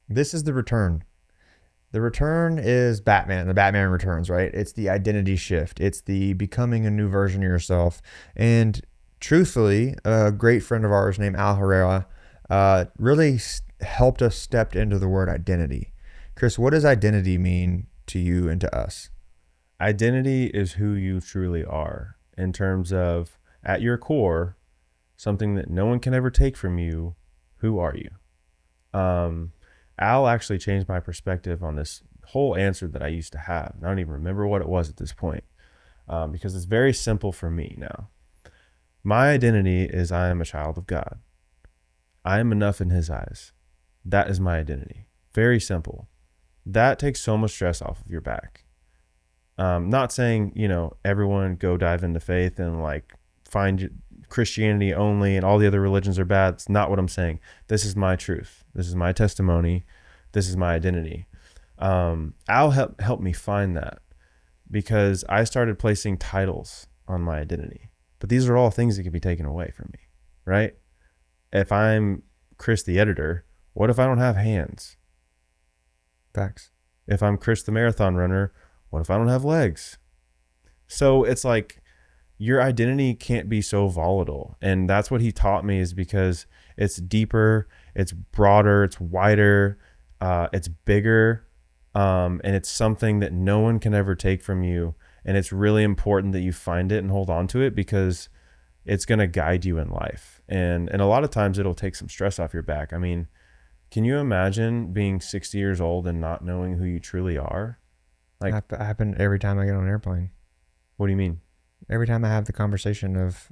This is the return. The return is Batman, the Batman Returns, right? It's the identity shift. It's the becoming a new version of yourself. And truthfully, a great friend of ours named Al Herrera really helped us step into the word identity. Chris, what does identity mean to you and to us? Identity is who you truly are in terms of, at your core, something that no one can ever take from you. Who are you? Um, Al actually changed my perspective on this whole answer that I used to have. I don't even remember what it was at this point, because it's very simple for me now. My identity is I am a child of God. I am enough in his eyes. That is my identity. Very simple. That takes so much stress off of your back. Not saying, everyone go dive into faith and like find Christianity only and all the other religions are bad. It's not what I'm saying. This is my truth. This is my testimony. This is my identity. Al helped me find that because I started placing titles on my identity. But these are all things that can be taken away from me, right? If I'm Chris the editor, what if I don't have hands? Facts. If I'm Chris the marathon runner, what if I don't have legs? So it's like your identity can't be so volatile. And that's what he taught me, is because it's deeper, it's broader, it's wider, it's bigger, and it's something that no one can ever take from you. And it's really important that you find it and hold on to it because it's going to guide you in life. And a lot of times it'll take some stress off your back. I mean, can you imagine being 60 years old and not knowing who you truly are? Like, Happen every time I get on an airplane. what do you mean? Every time I have the conversation of,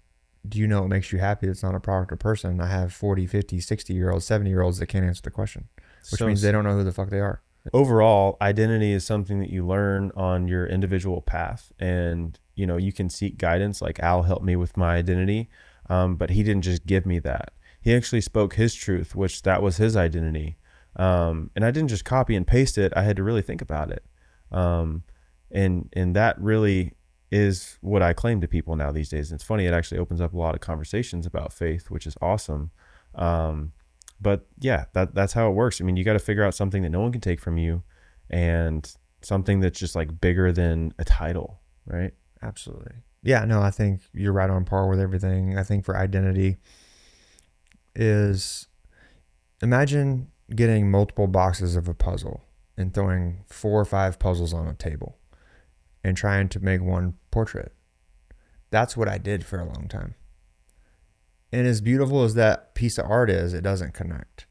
do you know what makes you happy? It's not a product or person. I have 40, 50, 60-year-olds, 70-year-olds that can't answer the question, which So means they don't know who the fuck they are. overall, identity is something that you learn on your individual path. And, you can seek guidance. Like Al helped me with my identity, but he didn't just give me that. He actually spoke his truth, which that was his identity. And I didn't just copy and paste it. I had to really think about it. And that really is what I claim to people now these days. And it's funny, it actually opens up a lot of conversations about faith, which is awesome. But yeah, that's how it works. I mean, you got to figure out something that no one can take from you and something that's just like bigger than a title, right? Absolutely. Yeah, no, I think you're right on par with everything. I think for identity is, imagine getting multiple boxes of a puzzle and throwing 4 or 5 puzzles on a table and trying to make one portrait. That's what I did for a long time. And as beautiful as that piece of art is, it doesn't connect.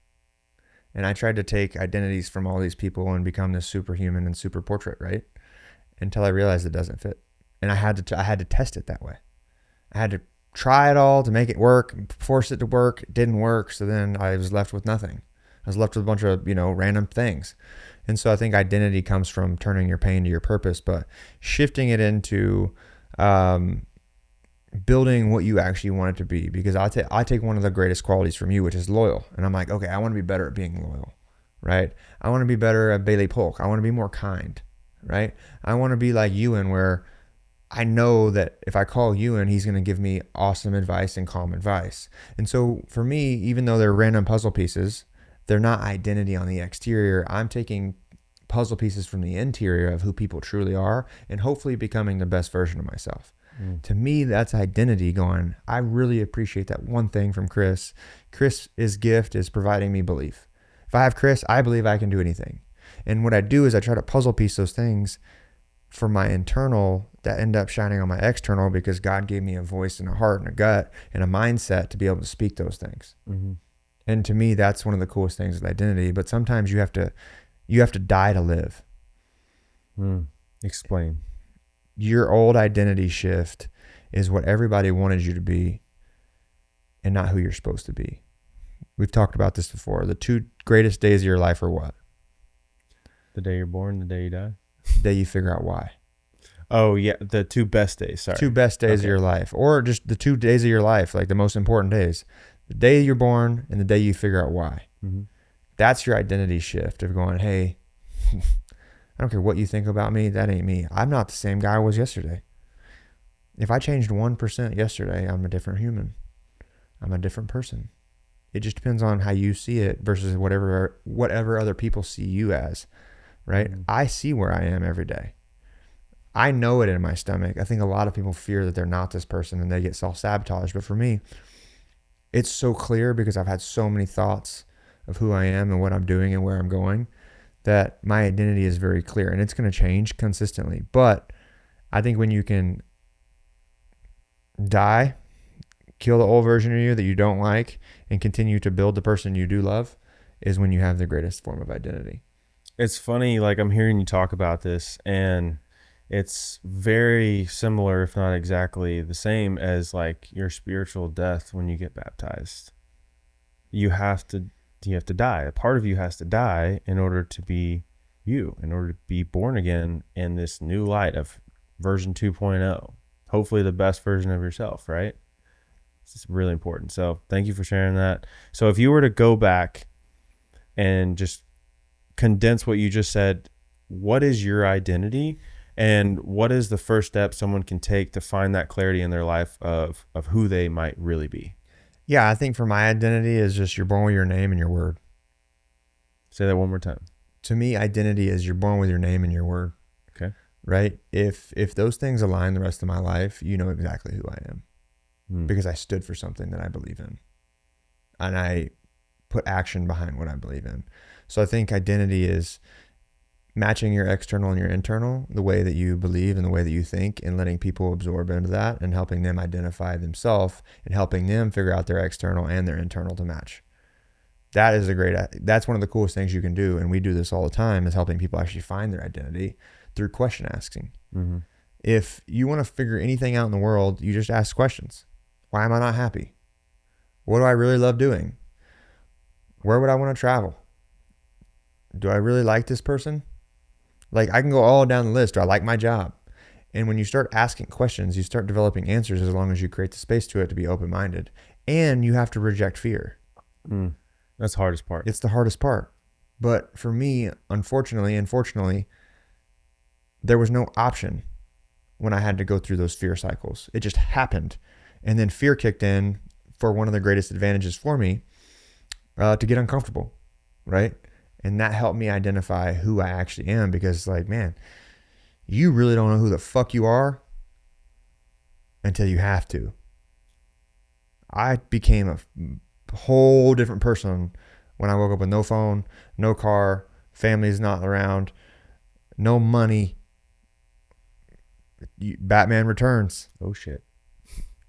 And I tried to take identities from all these people and become this superhuman and super portrait, right? Until I realized it doesn't fit. And I had to test it that way. I had to try it all to make it work, force it to work. It didn't work. So then I was left with nothing. I was left with a bunch of, random things. And so I think identity comes from turning your pain to your purpose, but shifting it into building what you actually want it to be. Because I take one of the greatest qualities from you, which is loyal. And I'm like, okay, I want to be better at being loyal, right? I want to be better at Bailey Polk. I want to be more kind, right? I want to be like Ewan, where I know that if I call Ewan, he's going to give me awesome advice and calm advice. And so for me, even though they're random puzzle pieces, they're not identity on the exterior. I'm taking puzzle pieces from the interior of who people truly are and hopefully becoming the best version of myself. To me, that's identity going, I really appreciate that one thing from Chris. Chris's gift is providing me belief. If I have Chris, I believe I can do anything. And what I do is I try to puzzle piece those things for my internal that end up shining on my external, because God gave me a voice and a heart and a gut and a mindset to be able to speak those things. Mm-hmm. And to me, that's one of the coolest things with identity. But sometimes you have to die to live. Explain. Your old identity shift is what everybody wanted you to be and not who you're supposed to be. We've talked about this before. The 2 greatest days of your life are what? The day you're born, the day you die. The day you figure out why. Oh yeah, the 2 best days. Sorry. 2 best days of your life, or just the 2 days of your life, like the most important days. The day you're born and the day you figure out why. Mm-hmm. That's your identity shift of going, hey, I don't care what you think about me. That ain't me. I'm not the same guy I was yesterday. If I changed 1% yesterday, I'm a different human. I'm a different person. It just depends on how you see it versus whatever other people see you as, right? I see where I am every day. I know it in my stomach. I think a lot of people fear that they're not this person and they get self-sabotaged. But for me, it's so clear because I've had so many thoughts of who I am and what I'm doing and where I'm going that my identity is very clear, and it's going to change consistently. But I think when you can die, kill the old version of you that you don't like, and continue to build the person you do love is when you have the greatest form of identity. It's funny, like I'm hearing you talk about this, and it's very similar, if not exactly the same as like your spiritual death when you get baptized. You have to die. A part of you has to die in order to be you, in order to be born again in this new light of version 2.0. Hopefully the best version of yourself, right? It's really important. So thank you for sharing that. So if you were to go back and just condense what you just said, what is your identity and what is the first step someone can take to find that clarity in their life of who they might really be? Yeah, I think for my identity is just you're born with your name and your word. Say that one more time. To me, identity is you're born with your name and your word. Okay. Right? If those things align the rest of my life, you know exactly who I am. Because I stood for something that I believe in. And I put action behind what I believe in. So I think identity is matching your external and your internal, the way that you believe and the way that you think, and letting people absorb into that and helping them identify themselves and helping them figure out their external and their internal to match. That's one of the coolest things you can do. And we do this all the time, is helping people actually find their identity through question asking. Mm-hmm. If you want to figure anything out in the world, you just ask questions. Why am I not happy? What do I really love doing? Where would I want to travel? Do I really like this person? Like, I can go all down the list. Do I like my job? And when you start asking questions, you start developing answers, as long as you create the space to it to be open-minded. And you have to reject fear. That's the hardest part. It's the hardest part. But for me, unfortunately, there was no option when I had to go through those fear cycles. It just happened. And then fear kicked in for one of the greatest advantages for me, to get uncomfortable, right? And that helped me identify who I actually am, because like, man, you really don't know who the fuck you are until you have to. I became a whole different person when I woke up with no phone, no car, family's not around, no money. Batman Returns. Oh shit.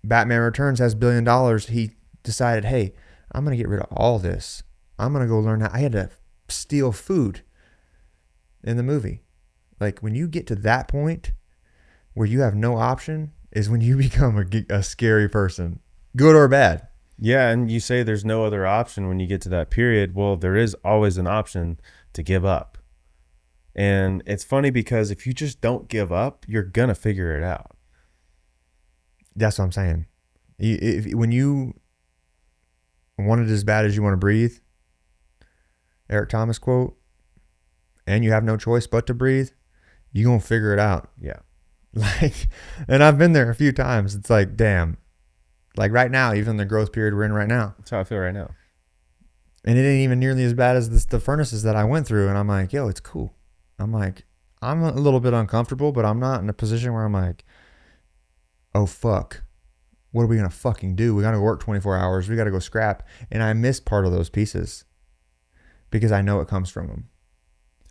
Batman Returns has $1 billion. He decided, hey, I'm going to get rid of all this. I'm going to go learn how. I had to steal food in the movie. Like, when you get to that point where you have no option is when you become a scary person, good or bad. Yeah, and you say there's no other option when you get to that period. Well, there is always an option to give up. And it's funny because if you just don't give up, you're going to figure it out. That's what I'm saying. When you want it as bad as you want to breathe, Eric Thomas quote, and you have no choice but to breathe, you're going to figure it out. Yeah. Like, and I've been there a few times. It's like, damn. Like right now, even the growth period we're in right now. That's how I feel right now. And it ain't even nearly as bad as the furnaces that I went through. And I'm like, yo, it's cool. I'm like, I'm a little bit uncomfortable, but I'm not in a position where I'm like, oh, fuck. What are we going to fucking do? We got to work 24 hours. We got to go scrap. And I miss part of those pieces because I know it comes from them.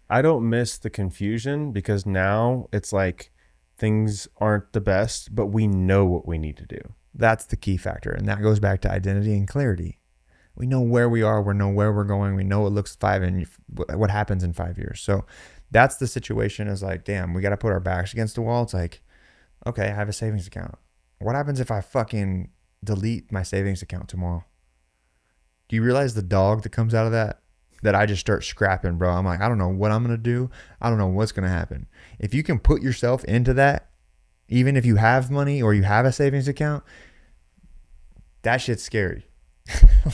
I don't miss the confusion because now it's like things aren't the best, but we know what we need to do. That's the key factor. And that goes back to identity and clarity. We know where we are. We know where we're going. We know what looks what happens in 5 years. So that's the situation, is like, damn, we got to put our backs against the wall. It's like, okay, I have a savings account. What happens if I fucking delete my savings account tomorrow? Do you realize the dog that comes out of that I just start scrapping, bro? I'm like, I don't know what I'm going to do. I don't know what's going to happen. If you can put yourself into that, even if you have money or you have a savings account, that shit's scary.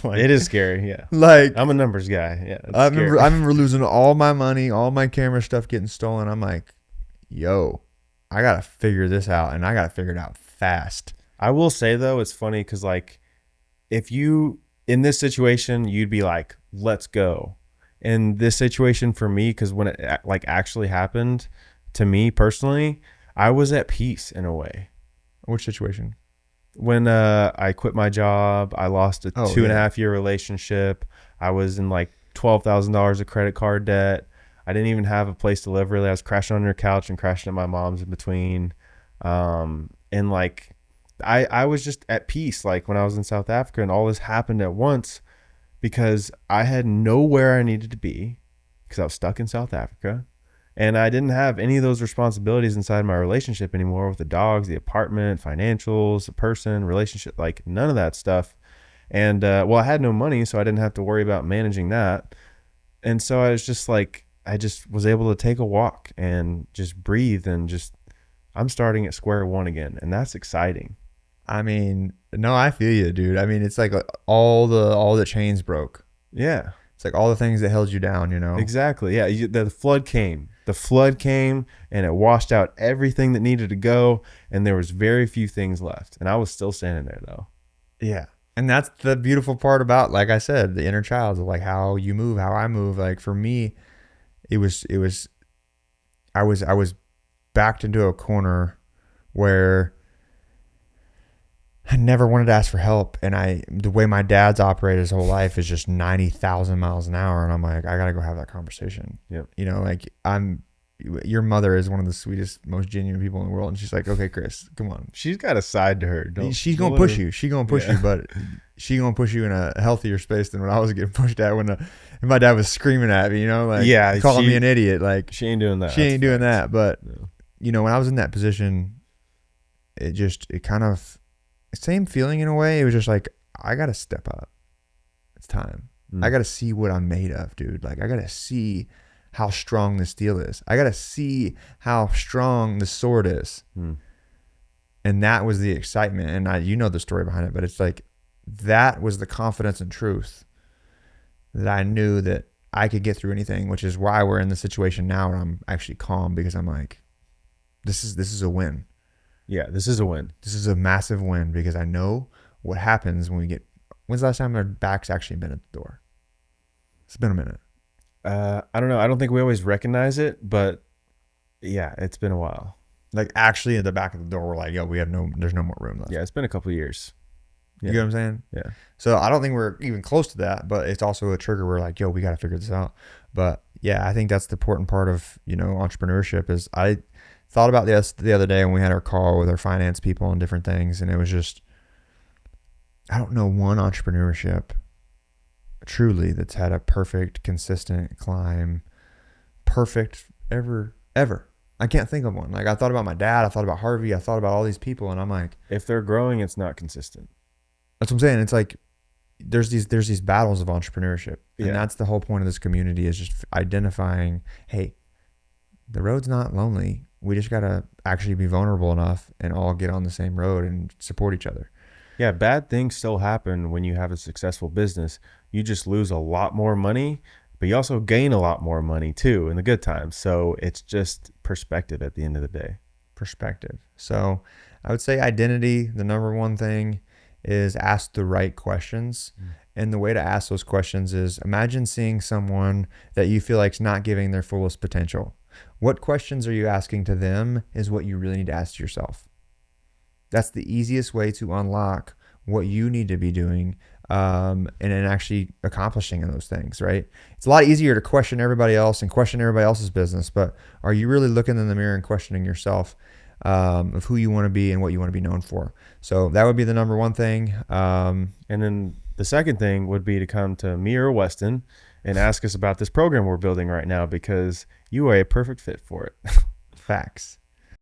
Like, it is scary, yeah. Like, I'm a numbers guy. Yeah. I remember losing all my money, all my camera stuff getting stolen. I'm like, yo, I got to figure this out, and I got to figure it out fast. I will say, though, it's funny because, like, if you in this situation, you'd be like, let's go. In this situation for me, because when it like actually happened to me personally, I was at peace in a way. Which situation? When I quit my job, I lost a Oh, two and a yeah. half year relationship. I was in like $12,000 of credit card debt. I didn't even have a place to live really. I was crashing on your couch and crashing at my mom's in between. And like I was just at peace like when I was in South Africa, and all this happened at once because I had nowhere I needed to be because I was stuck in South Africa. And I didn't have any of those responsibilities inside my relationship anymore with the dogs, the apartment, financials, the person, relationship, like none of that stuff. And well, I had no money, so I didn't have to worry about managing that. And so I was just like, I just was able to take a walk and just breathe and just, I'm starting at square one again. And that's exciting. I mean, no, I feel you, dude. I mean, it's like all the chains broke. Yeah, It's like all the things that held you down, you know? exactly. Yeah. The flood came. The flood came and it washed out everything that needed to go. And there was very few things left. And I was still standing there though. Yeah. And that's the beautiful part about, like I said, the inner child, like how you move, how I move. Like for me, it was I was backed into a corner where I never wanted to ask for help. And the way my dad's operated his whole life is just 90,000 miles an hour. And I'm like, I got to go have that conversation. Yep. You know, like your mother is one of the sweetest, most genuine people in the world. And she's like, okay, Chris, come on. She's got a side to her. She's going to push you. She's going to push you, but she's going to push you in a healthier space than when I was getting pushed at when my dad was screaming at me, you know, like calling me an idiot. Like she ain't doing that. She ain't doing that. But, No. you know, when I was in that position, it kind of, same feeling in a way. It was just like, I got to step up. It's time. I got to see what I'm made of, dude. Like, I got to see how strong the steel is. I got to see how strong the sword is. And that was the excitement. And you know the story behind it, but it's like, that was the confidence and truth that I knew that I could get through anything, which is why we're in the situation now where I'm actually calm, because I'm like, this is a win. Yeah, this is a win. This is a massive win because I know what happens when's the last time our back's actually been at the door? It's been a minute. I don't know. I don't think we always recognize it, but yeah, it's been a while. Like actually at the back of the door, we're like, yo, there's no more room left. Yeah, it's been a couple of years. You get what I'm saying? Yeah. So I don't think we're even close to that, but it's also a trigger. We're like, yo, we got to figure this out. But yeah, I think that's the important part of, entrepreneurship is I thought about this the other day when we had our call with our finance people and different things. And it was just, I don't know one entrepreneurship truly that's had a perfect, consistent climb, perfect ever. I can't think of one. Like I thought about my dad, I thought about Harvey, I thought about all these people, and I'm like, if they're growing, it's not consistent. That's what I'm saying. It's like there's these battles of entrepreneurship, and that's the whole point of this community is just identifying, hey, the road's not lonely. We just gotta actually be vulnerable enough and all get on the same road and support each other. Yeah, bad things still happen when you have a successful business. You just lose a lot more money, but you also gain a lot more money too in the good times. So it's just perspective at the end of the day. Perspective. So I would say identity, the number one thing is ask the right questions. And the way to ask those questions is imagine seeing someone that you feel like is not giving their fullest potential. What questions are you asking to them is what you really need to ask to yourself. That's the easiest way to unlock what you need to be doing and then actually accomplishing in those things, right? It's a lot easier to question everybody else and question everybody else's business, but are you really looking in the mirror and questioning yourself of who you want to be and what you want to be known for? So that would be the number one thing. And then the second thing would be to come to me or Weston and ask us about this program we're building right now because you are a perfect fit for it. Facts.